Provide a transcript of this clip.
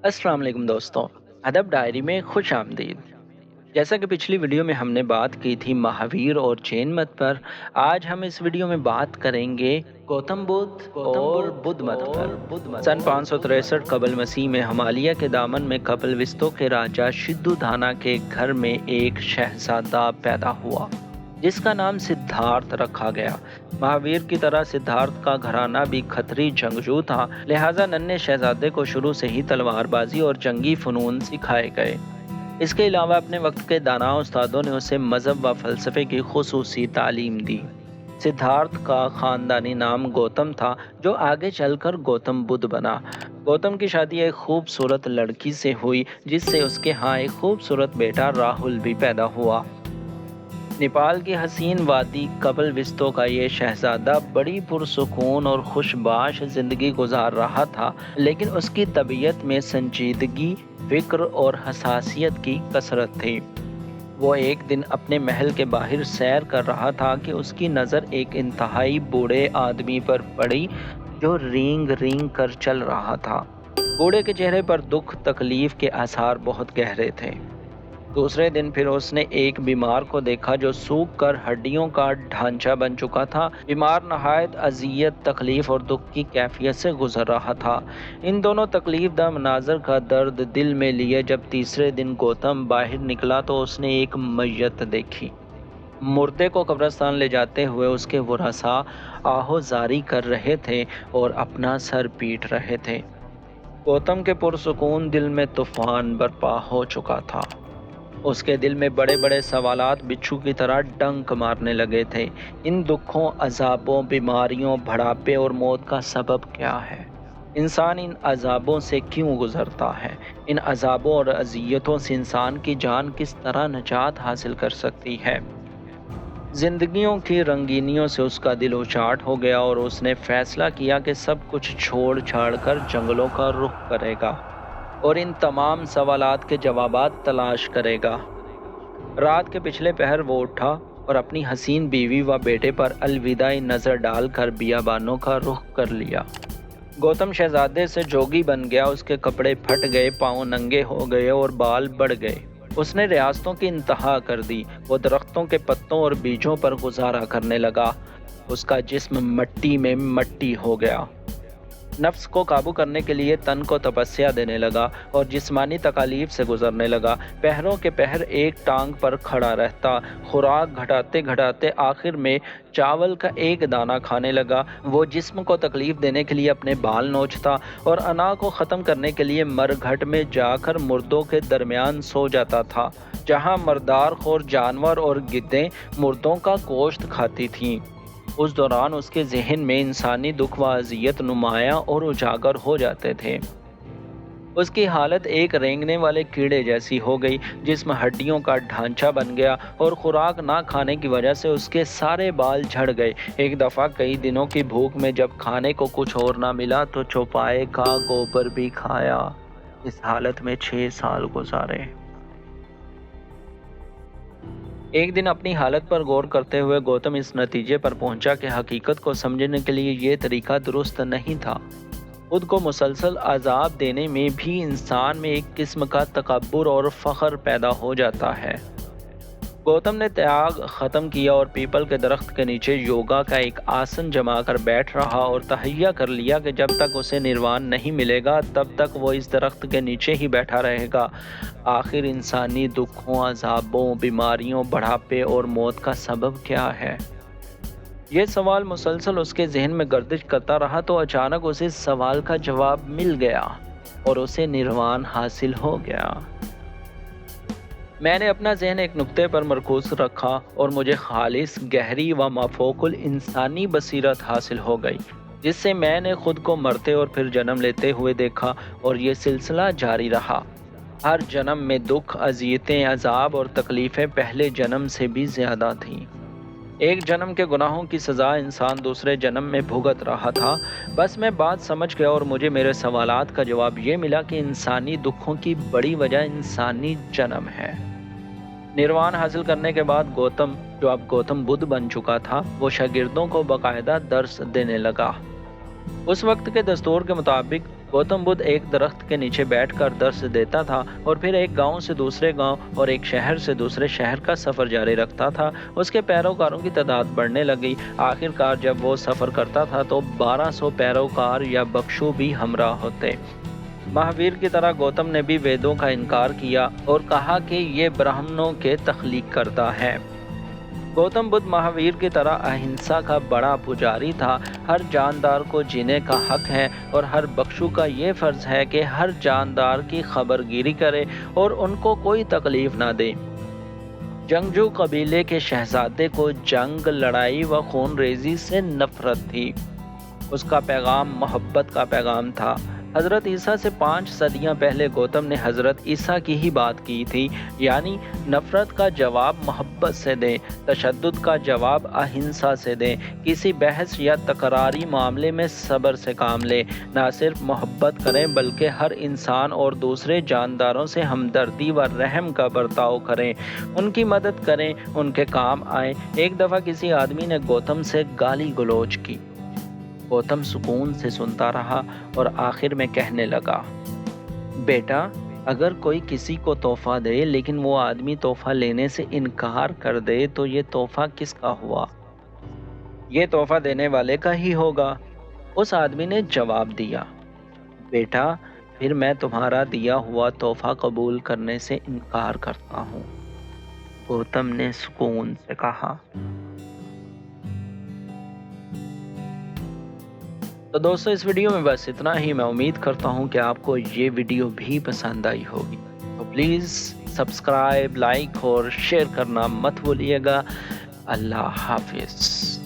अस्सलाम वालेकुम दोस्तों। अदब डायरी में खुश आमदीद। जैसा कि पिछली वीडियो में हमने बात की थी महावीर और जैन मत पर, आज हम इस वीडियो में बात करेंगे गौतम बुद्ध और बुद्ध मत पर। सन 563 कबल मसीह में हिमालय के दामन में कपिलवस्तु के राजा सिद्धोधाना के घर में एक शहजादा पैदा हुआ जिसका नाम सिद्धार्थ रखा गया। महावीर की तरह सिद्धार्थ का घराना भी खतरी जंगजू था, लिहाजा नन्हे शहजादे को शुरू से ही तलवारबाजी और जंगी फनून सिखाए गए। इसके अलावा अपने वक्त के दाना उस्तादों ने उसे मजहब व फलसफे की खुसूसी तालीम दी। सिद्धार्थ का खानदानी नाम गौतम था, जो आगे चलकर गौतम बुद्ध बना। गौतम की शादी एक खूबसूरत लड़की से हुई, जिससे उसके यहाँ एक खूबसूरत बेटा राहुल भी पैदा हुआ। नेपाल की हसीन वादी कपिलवस्तु का ये शहजादा बड़ी पुरसुकून और खुशबाश जिंदगी गुजार रहा था, लेकिन उसकी तबीयत में संजीदगी, फिक्र और हसासियत की कसरत थी। वो एक दिन अपने महल के बाहर सैर कर रहा था कि उसकी नज़र एक इंतहाई बूढ़े आदमी पर पड़ी जो रींग रींग कर चल रहा था। बूढ़े के चेहरे पर दुख तकलीफ के आसार बहुत गहरे थे। दूसरे दिन फिर उसने एक बीमार को देखा जो सूख कर हड्डियों का ढांचा बन चुका था। बीमार नहायत अजियत, तकलीफ और दुख की कैफियत से गुजर रहा था। इन दोनों तकलीफ दा मनाजर का दर्द दिल में लिए जब तीसरे दिन गौतम बाहर निकला तो उसने एक मैयत देखी। मुर्दे को कब्रिस्तान ले जाते हुए उसके वरासा आहो जारी कर रहे थे और अपना सर पीट रहे थे। गौतम के पुरसुकून दिल में तूफान बर्पा हो चुका था। उसके दिल में बड़े बड़े सवालात बिच्छू की तरह डंक मारने लगे थे। इन दुखों, अजाबों, बीमारियों, बढ़ापे और मौत का सबब क्या है? इंसान इन अजाबों से क्यों गुजरता है? इन अजाबों और अजियतों से इंसान की जान किस तरह निजात हासिल कर सकती है? जिंदगियों की रंगीनियों से उसका दिल उचाट हो गया और उसने फैसला किया कि सब कुछ छोड़ छाड़ कर जंगलों का रुख करेगा और इन तमाम सवालात के जवाबात तलाश करेगा। रात के पिछले पहर वो उठा और अपनी हसीन बीवी व बेटे पर अलविदाई नज़र डालकर बियाबानों का रुख कर लिया। गौतम शहजादे से जोगी बन गया। उसके कपड़े फट गए, पाँव नंगे हो गए और बाल बढ़ गए। उसने रियासतों की इंतहा कर दी। वो दरख्तों के पत्तों और बीजों पर गुजारा करने लगा। उसका जिस्म मट्टी में मट्टी हो गया। नफ्स को काबू करने के लिए तन को तपस्या देने लगा और जिस्मानी तकालीफ से गुजरने लगा। पहरों के पहर एक टांग पर खड़ा रहता। खुराक घटाते घटाते आखिर में चावल का एक दाना खाने लगा। वो जिस्म को तकलीफ देने के लिए अपने बाल नोचता और अना को ख़त्म करने के लिए मरघट में जाकर मुर्दों के दरमियान सो जाता था, जहाँ मर्दार खोर जानवर और गिद्दें मुर्दों का गोश्त खाती थीं। उस दौरान उसके जहन में इंसानी दुख व अजियत नुमायां और उजागर हो जाते थे। उसकी हालत एक रेंगने वाले कीड़े जैसी हो गई, जिसमें हड्डियों का ढांचा बन गया और खुराक ना खाने की वजह से उसके सारे बाल झड़ गए। एक दफ़ा कई दिनों की भूख में जब खाने को कुछ और ना मिला तो चौपाए का गोबर भी खाया। इस हालत में 6 साल गुजारे। एक दिन अपनी हालत पर गौर करते हुए गौतम इस नतीजे पर पहुंचा कि हकीकत को समझने के लिए ये तरीका दुरुस्त नहीं था। खुद को मुसलसल अजाब देने में भी इंसान में एक किस्म का तकब्बुर और फ़ख्र पैदा हो जाता है। गौतम ने त्याग ख़त्म किया और पीपल के दरख्त के नीचे योगा का एक आसन जमा कर बैठ रहा और तहैया कर लिया कि जब तक उसे निर्वाण नहीं मिलेगा तब तक वो इस दरख्त के नीचे ही बैठा रहेगा। आखिर इंसानी दुखों, अजाबों, बीमारियों, बढ़ापे और मौत का सबब क्या है? ये सवाल मुसलसल उसके जहन में गर्दिश करता रहा तो अचानक उसे इस सवाल का जवाब मिल गया और उसे निर्वाण हासिल हो गया। मैंने अपना जहन एक नुक्ते पर मरकूज रखा और मुझे खालिस, गहरी व माफोकुल इंसानी बसीरत हासिल हो गई, जिससे मैंने खुद को मरते और फिर जन्म लेते हुए देखा और ये सिलसिला जारी रहा। हर जन्म में दुख, अजियतें, अजाब और तकलीफ़ें पहले जन्म से भी ज़्यादा थीं। एक जन्म के गुनाहों की सज़ा इंसान दूसरे जन्म में भुगत रहा था। बस मैं बात समझ गया और मुझे मेरे सवालात का जवाब ये मिला कि इंसानी दुखों की बड़ी वजह इंसानी जन्म है। निर्वाण हासिल करने के बाद गौतम, जो अब गौतम बुद्ध बन चुका था, वो शागिर्दों को बाकायदा दर्स देने लगा। उस वक्त के दस्तूर के मुताबिक गौतम बुद्ध एक दरख्त के नीचे बैठकर दर्स देता था और फिर एक गांव से दूसरे गांव और एक शहर से दूसरे शहर का सफ़र जारी रखता था। उसके पैरोकारों की तादाद बढ़ने लगी। आखिरकार जब वो सफ़र करता था तो 1200 पैरोकार या बख्शू भी हमराह होते। महावीर की तरह गौतम ने भी वेदों का इनकार किया और कहा कि ये ब्राह्मणों के तख्लीक करता है। गौतम बुद्ध महावीर की तरह अहिंसा का बड़ा पुजारी था। हर जानदार को जीने का हक है और हर बख्शू का ये फ़र्ज़ है कि हर जानदार की खबरगिरी करे और उनको कोई तकलीफ़ ना दे। जंगजू कबीले के शहजादे को जंग, लड़ाई व खून रेजी से नफरत थी। उसका पैगाम मोहब्बत का पैगाम था। हज़रत ईसा से 5 सदियाँ पहले गौतम ने हज़रत ईसा की ही बात की थी, यानी नफ़रत का जवाब मोहब्बत से दें, तशद्दुद का जवाब अहिंसा से दें, किसी बहस या तकरारी मामले में सब्र से काम लें, ना सिर्फ मोहब्बत करें बल्कि हर इंसान और दूसरे जानदारों से हमदर्दी व रहम का बर्ताव करें, उनकी मदद करें, उनके काम आएँ। एक दफ़ा किसी आदमी ने गौतम से गाली गलौज की। गौतम सुकून से सुनता रहा और आखिर में कहने लगा, बेटा, अगर कोई किसी को तोहफा दे लेकिन वो आदमी तोहफा लेने से इनकार कर दे तो ये तोहफा किसका हुआ? ये तोहफा देने वाले का ही होगा। उस आदमी ने जवाब दिया, बेटा, फिर मैं तुम्हारा दिया हुआ तोहफा कबूल करने से इनकार करता हूँ। गौतम ने सुकून से कहा। तो दोस्तों, इस वीडियो में बस इतना ही। मैं उम्मीद करता हूँ कि आपको ये वीडियो भी पसंद आई होगी। तो प्लीज़ सब्सक्राइब, लाइक और शेयर करना मत भूलिएगा। अल्लाह हाफिज़।